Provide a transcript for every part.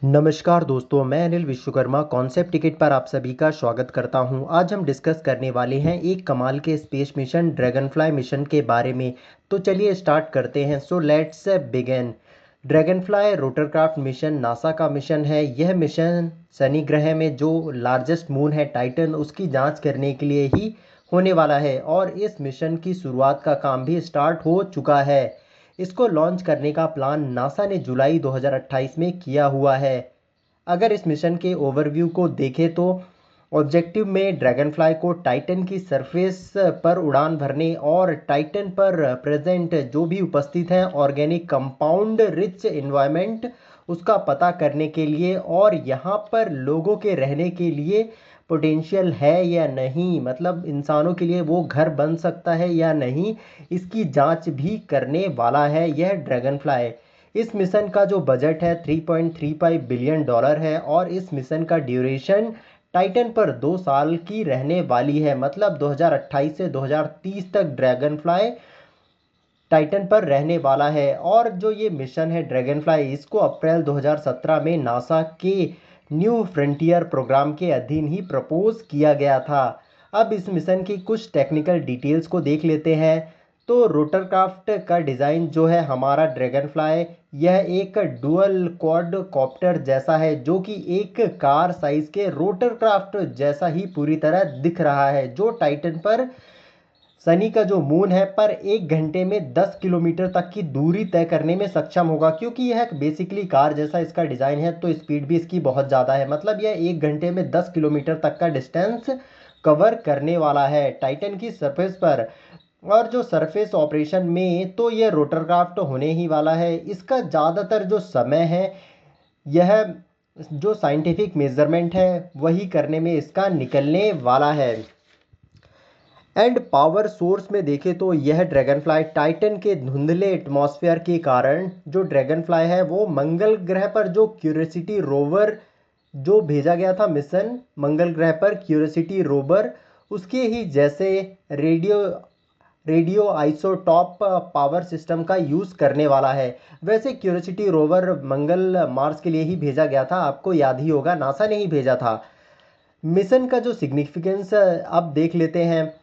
नमस्कार दोस्तों, मैं अनिल विश्वकर्मा कॉन्सेप्ट टिकट पर आप सभी का स्वागत करता हूं। आज हम डिस्कस करने वाले हैं एक कमाल के स्पेस मिशन ड्रैगनफ्लाई मिशन के बारे में। तो चलिए स्टार्ट करते हैं। So let's begin. Dragonfly rotorcraft mission NASA का मिशन है। यह मिशन शनि ग्रह में जो लार्जेस्ट मून है टाइटन, उसकी जांच करने के लिए ही होने वाला है और इस मिशन की शुरुआत का काम भी स्टार्ट हो चुका है। इसको लॉन्च करने का प्लान नासा ने जुलाई 2028 में किया हुआ है। अगर इस मिशन के ओवरव्यू को देखें तो ऑब्जेक्टिव में ड्रैगनफ्लाई को टाइटन की सरफेस पर उड़ान भरने और टाइटन पर प्रेजेंट जो भी उपस्थित हैं ऑर्गेनिक कंपाउंड रिच एनवायरनमेंट उसका पता करने के लिए और यहाँ पर लोगों के रहने के लिए पोटेंशियल है या नहीं, मतलब इंसानों के लिए वो घर बन सकता है या नहीं, इसकी जांच भी करने वाला है यह ड्रैगनफ्लाई। इस मिशन का जो बजट है $3.35 बिलियन है और इस मिशन का ड्यूरेशन टाइटन पर 2 साल की रहने वाली है, मतलब 2028 से 2030 तक ड्रैगनफ्लाई टाइटन पर रहने वाला है। और जो ये मिशन है ड्रैगनफ्लाई, इसको अप्रैल 2017 में नासा के न्यू फ्रंटियर प्रोग्राम के अधीन ही प्रपोज किया गया था। अब इस मिशन की कुछ टेक्निकल डिटेल्स को देख लेते हैं। तो रोटरक्राफ्ट का डिज़ाइन जो है हमारा ड्रैगनफ्लाई, यह एक डुअल क्वाड कॉप्टर जैसा है जो कि एक कार साइज के रोटरक्राफ्ट जैसा ही पूरी तरह दिख रहा है, जो टाइटन पर शनि का जो मून है पर 1 घंटे में 10 किलोमीटर तक की दूरी तय करने में सक्षम होगा। क्योंकि यह बेसिकली कार जैसा इसका डिज़ाइन है तो स्पीड भी इसकी बहुत ज़्यादा है, मतलब यह 1 घंटे में 10 किलोमीटर तक का डिस्टेंस कवर करने वाला है टाइटन की सरफेस पर। और जो सरफेस ऑपरेशन में तो यह रोटरक्राफ्ट होने ही वाला है। इसका ज़्यादातर जो समय है यह जो साइंटिफिक मेजरमेंट है वही करने में इसका निकलने वाला है। एंड पावर सोर्स में देखें तो यह ड्रैगनफ्लाई टाइटन के धुंधले एटमॉस्फेयर के कारण जो ड्रैगनफ्लाई है वो मंगल ग्रह पर जो क्यूरियोसिटी रोवर जो भेजा गया था मिशन मंगल ग्रह पर क्यूरियोसिटी रोवर, उसके ही जैसे radio radio isotope power system का यूज़ करने वाला है। वैसे क्यूरियोसिटी रोवर मंगल मार्स के लिए ही भेजा गया था, आपको याद ही होगा नासा ने ही भेजा था। मिशन का जो सिग्निफिकेंस अब देख लेते हैं।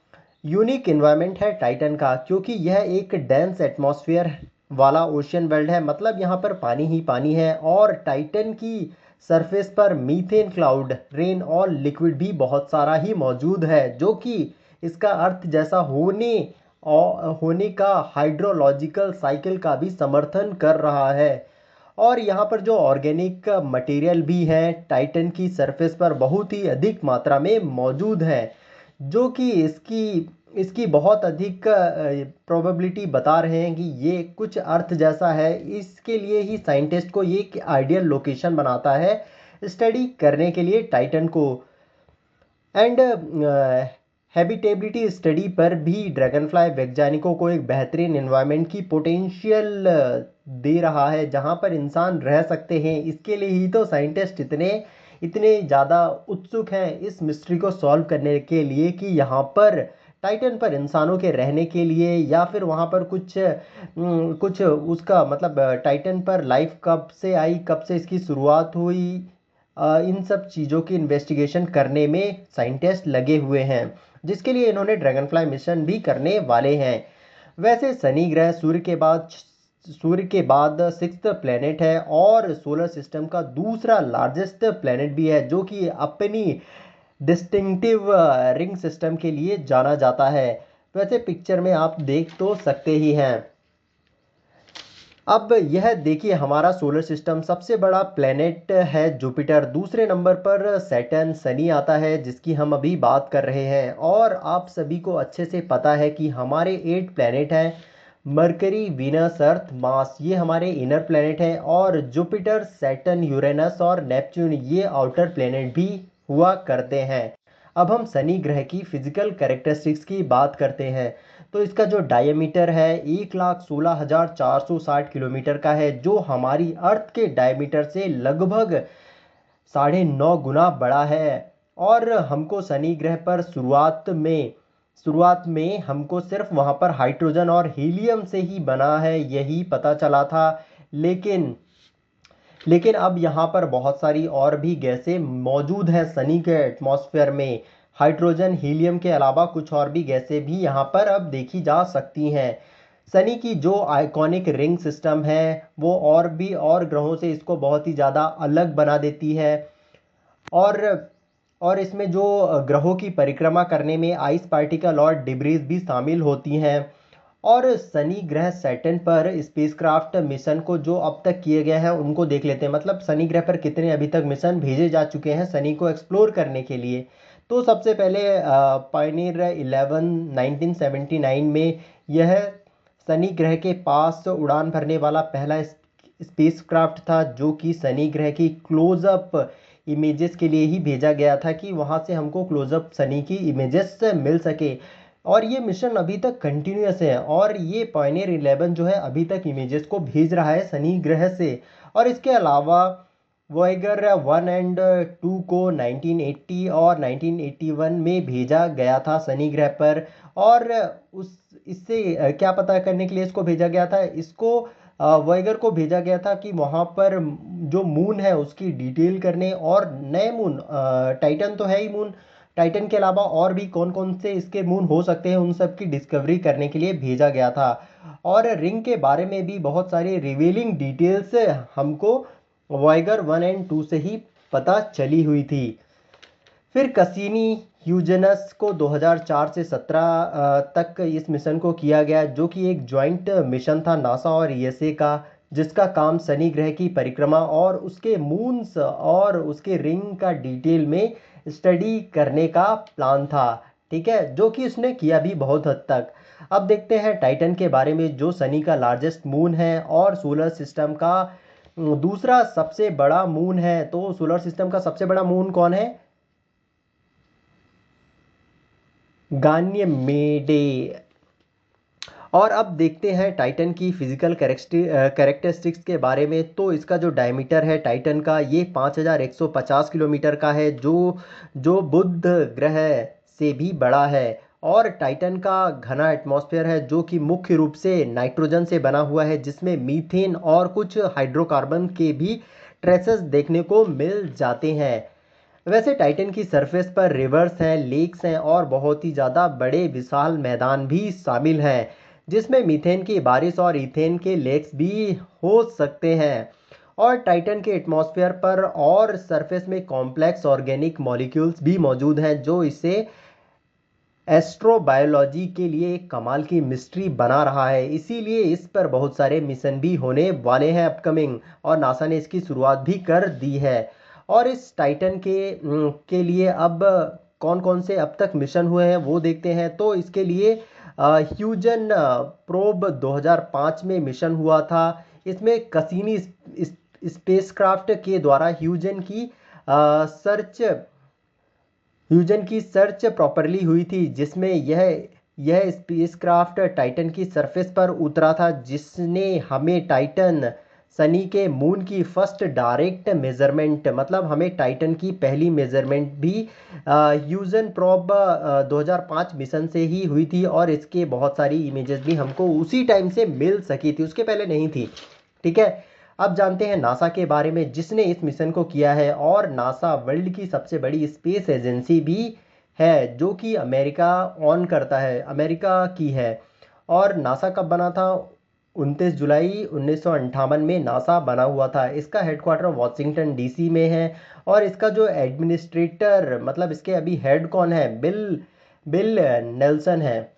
यूनिक इन्वायरमेंट है टाइटन का, क्योंकि यह एक डेंस एटमॉस्फेयर वाला ओशियन वर्ल्ड है, मतलब यहाँ पर पानी ही पानी है और टाइटन की सरफेस पर मीथेन क्लाउड रेन और लिक्विड भी बहुत सारा ही मौजूद है, जो कि इसका अर्थ जैसा होने और होने का हाइड्रोलॉजिकल साइकिल का भी समर्थन कर रहा है। और यहाँ पर जो ऑर्गेनिक मटेरियल भी है टाइटन की सरफेस पर बहुत ही अधिक मात्रा में मौजूद है, जो कि इसकी इसकी बहुत अधिक प्रोबेबिलिटी बता रहे हैं कि ये कुछ अर्थ जैसा है। इसके लिए ही साइंटिस्ट को ये एक आइडियल लोकेशन बनाता है स्टडी करने के लिए टाइटन को। एंड हैबिटेबिलिटी स्टडी पर भी ड्रैगनफ्लाई वैज्ञानिकों को एक बेहतरीन एनवायरनमेंट की पोटेंशियल दे रहा है जहां पर इंसान रह सकते हैं। इसके लिए ही तो साइंटिस्ट इतने इतने ज़्यादा उत्सुक हैं इस मिस्ट्री को सॉल्व करने के लिए कि यहाँ पर टाइटन पर इंसानों के रहने के लिए या फिर वहाँ पर कुछ उसका मतलब टाइटन पर लाइफ कब से आई, कब से इसकी शुरुआत हुई, इन सब चीज़ों की इन्वेस्टिगेशन करने में साइंटिस्ट लगे हुए हैं, जिसके लिए इन्होंने ड्रैगनफ्लाई मिशन भी करने वाले हैं। वैसे शनि ग्रह सूर्य के बाद सिक्स्थ प्लेनेट है और सोलर सिस्टम का दूसरा लार्जेस्ट प्लेनेट भी है, जो कि अपनी डिस्टिंक्टिव रिंग सिस्टम के लिए जाना जाता है। वैसे पिक्चर में आप देख तो सकते ही हैं। अब यह देखिए हमारा सोलर सिस्टम सबसे बड़ा प्लेनेट है जुपिटर, दूसरे नंबर पर सैटर्न शनि आता है जिसकी हम अभी बात कर रहे हैं। और आप सभी को अच्छे से पता है कि हमारे 8 प्लेनेट हैं, मरकरी वीनस अर्थ मार्स ये हमारे इनर प्लेनेट हैं और जुपिटर सैटर्न यूरेनस और नेपच्यून ये आउटर प्लेनेट भी हुआ करते हैं। अब हम शनि ग्रह की फिजिकल कैरेक्टरिस्टिक्स की बात करते हैं। तो इसका जो डायमीटर है 1,16,460 किलोमीटर का है, जो हमारी अर्थ के डायमीटर से लगभग 9.5 गुना बड़ा है। और हमको शनि ग्रह पर शुरुआत में हमको सिर्फ वहाँ पर हाइड्रोजन और हीलियम से ही बना है यही पता चला था। लेकिन लेकिन अब यहाँ पर बहुत सारी और भी गैसें मौजूद हैं सनी के एटमॉस्फेयर में। हाइड्रोजन, हीलियम के अलावा कुछ और भी गैसें भी यहाँ पर अब देखी जा सकती हैं। सनी की जो आइकॉनिक रिंग सिस्टम है वो और भी और ग्रहों से इसको बहुत ही ज़्यादा अलग बना देती है। और इसमें जो ग्रहों की परिक्रमा करने में आइस पार्टिकल और डिब्रीज भी शामिल होती हैं। और शनि ग्रह सैटर्न पर स्पेसक्राफ्ट मिशन को जो अब तक किए गए हैं उनको देख लेते हैं। मतलब शनि ग्रह पर कितने अभी तक मिशन भेजे जा चुके हैं शनि को एक्सप्लोर करने के लिए। तो सबसे पहले पायनियर 11 1979 में यह शनि ग्रह के पास उड़ान भरने वाला पहला स्पेसक्राफ्ट था, जो कि शनि ग्रह की क्लोजअप इमेजेस के लिए ही भेजा गया था कि वहाँ से हमको क्लोजअप शनि की इमेजेस मिल सके। और ये मिशन अभी तक कंटिन्यूस है और ये पायनियर 11 जो है अभी तक इमेजेस को भेज रहा है शनि ग्रह से। और इसके अलावा वॉयगर 1 एंड 2 को 1980 और 1981 में भेजा गया था शनि ग्रह पर। और उस इससे क्या पता करने के लिए इसको भेजा गया था, इसको वॉयगर को भेजा गया था कि वहाँ पर जो मून है उसकी डिटेल करने, और नए मून, टाइटन तो है ही मून, टाइटन के अलावा और भी कौन कौन से इसके मून हो सकते हैं उन सब की डिस्कवरी करने के लिए भेजा गया था। और रिंग के बारे में भी बहुत सारी रिवीलिंग डिटेल्स हमको वॉयगर 1 एंड 2 से ही पता चली हुई थी। फिर कसीनी ह्यूजेनस को 2004 से 17 तक इस मिशन को किया गया, जो कि एक जॉइंट मिशन था नासा और ईएसए का, जिसका काम शनि ग्रह की परिक्रमा और उसके मून्स और उसके रिंग का डिटेल में स्टडी करने का प्लान था। ठीक है, जो कि उसने किया भी बहुत हद तक। अब देखते हैं टाइटन के बारे में, जो शनि का लार्जेस्ट मून है और सोलर सिस्टम का दूसरा सबसे बड़ा मून है। तो सोलर सिस्टम का सबसे बड़ा मून कौन है? गान्यमेडे। और अब देखते हैं टाइटन की फिजिकल कैरेक्टरिस्टिक्स के बारे में। तो इसका जो डायमीटर है टाइटन का, ये 5150 किलोमीटर का है, जो बुध ग्रह से भी बड़ा है। और टाइटन का घना एटमॉस्फेयर है, जो कि मुख्य रूप से नाइट्रोजन से बना हुआ है, जिसमें मीथेन और कुछ हाइड्रोकार्बन के भी ट्रेसेस देखने को मिल जाते हैं। वैसे टाइटन की सरफेस पर रिवर्स हैं, लेक्स हैं और बहुत ही ज़्यादा बड़े विशाल मैदान भी शामिल हैं, जिसमें मीथेन की बारिश और ईथेन के लेक्स भी हो सकते हैं। और टाइटन के एटमॉस्फेयर पर और सरफेस में कॉम्प्लेक्स ऑर्गेनिक मॉलिक्यूल्स भी मौजूद हैं, जो इसे एस्ट्रोबायोलॉजी के लिए एक कमाल की मिस्ट्री बना रहा है। इसीलिए इस पर बहुत सारे मिशन भी होने वाले हैं अपकमिंग, और नासा ने इसकी शुरुआत भी कर दी है। और इस टाइटन के लिए अब कौन कौन से अब तक मिशन हुए हैं वो देखते हैं। तो इसके लिए ह्यूजन प्रोब 2005 में मिशन हुआ था। इसमें कसीनी स्पेसक्राफ्ट के द्वारा सर्च ह्यूजन की सर्च प्रॉपरली हुई थी, जिसमें यह स्पेसक्राफ्ट टाइटन की सरफेस पर उतरा था, जिसने हमें टाइटन शनि के मून की फर्स्ट डायरेक्ट मेजरमेंट, मतलब हमें टाइटन की पहली मेजरमेंट भी ह्यूजन प्रोब 2005 मिशन से ही हुई थी। और इसके बहुत सारी इमेजेस भी हमको उसी टाइम से मिल सकी थी, उसके पहले नहीं थी। ठीक है, अब जानते हैं नासा के बारे में, जिसने इस मिशन को किया है। और नासा वर्ल्ड की सबसे बड़ी स्पेस एजेंसी भी है, जो कि अमेरिका ऑन करता है, अमेरिका की है। और नासा कब बना था? 29 जुलाई 1958 में नासा बना हुआ था। इसका हेडक्वार्टर वॉशिंगटन डीसी में है। और इसका जो एडमिनिस्ट्रेटर, मतलब इसके अभी हेड कौन है? बिल नेल्सन है।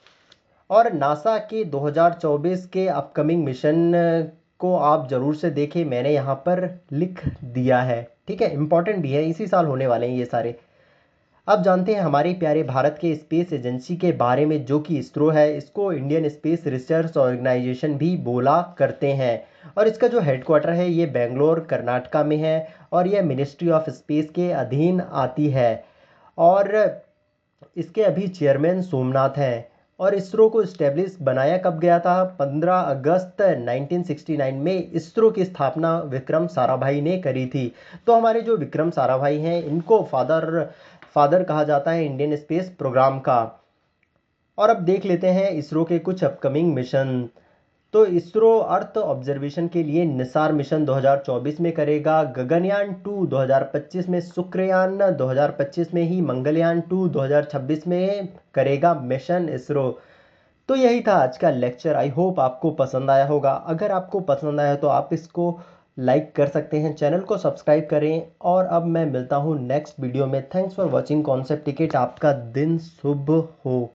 और नासा के 2024 के अपकमिंग मिशन को आप ज़रूर से देखें, मैंने यहाँ पर लिख दिया है। ठीक है, इम्पॉर्टेंट भी है, इसी साल होने वाले हैं ये सारे। अब जानते हैं हमारे प्यारे भारत के स्पेस एजेंसी के बारे में, जो कि इसरो है। इसको इंडियन स्पेस रिसर्च ऑर्गेनाइजेशन भी बोला करते हैं। और इसका जो हेडक्वार्टर है ये बेंगलोर कर्नाटका में है। और यह मिनिस्ट्री ऑफ स्पेस के अधीन आती है। और इसके अभी चेयरमैन सोमनाथ हैं। और इसरो को इस्टेब्लिश बनाया कब गया था? 15 अगस्त 1969 में इसरो की स्थापना विक्रम साराभाई ने करी थी। तो हमारे जो विक्रम साराभाई हैं, इनको फादर कहा जाता है इंडियन स्पेस प्रोग्राम का। और अब देख लेते हैं इसरो के कुछ अपकमिंग मिशन। तो इसरो अर्थ ऑब्जर्वेशन के लिए निसार मिशन 2024 में करेगा, गगनयान 2 2025 में, शुक्रयान 2025 में ही, मंगलयान 2 2026 में करेगा मिशन इसरो। तो यही था आज का लेक्चर। आई होप आपको पसंद आया होगा। अगर आपको पसंद आया तो आप इसको लाइक कर सकते हैं, चैनल को सब्सक्राइब करें, और अब मैं मिलता हूँ नेक्स्ट वीडियो में। Thanks for watching concept ticket. आपका दिन शुभ हो।